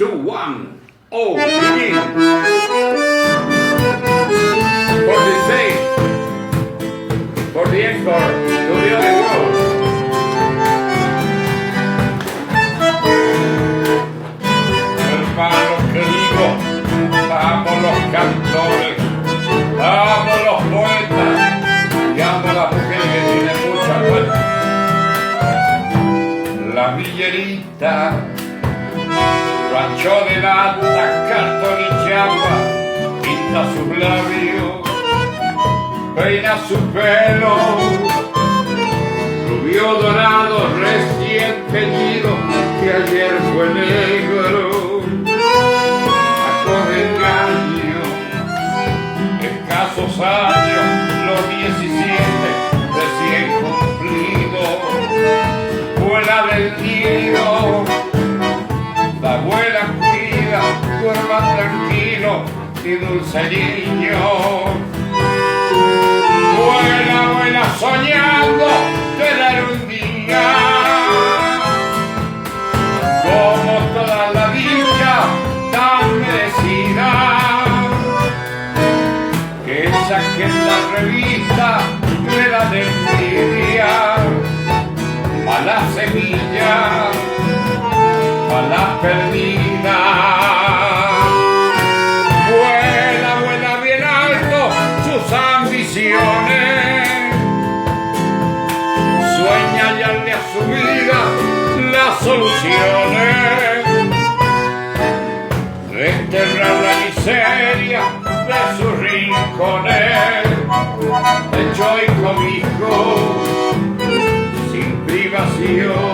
2, 1, oh, begin. 46, for the encore, to the other world. Hermano querido, vamos los cantores, vamos los poetas, y amo a la mujer que tiene mucha fuerza. La villerita, rancho de lata, cartón y chapa, pinta sus labios, peina su pelo, rubio dorado recién teñido, que ayer fue negro, saco de engaño, escasos años, los 17 recién cumplidos, vuela del nido. La abuela cuida, duerma tranquilo y dulce niño. Vuela, vuela soñando tener un día como toda la dicha tan merecida, que esa que en la revista me da de envidia, mala semilla, la perdida. Vuela, vuela bien alto sus ambiciones, sueña y hallarle a su vida las soluciones, desterrar la miseria de sus rincones, techo y cobijo sin privación.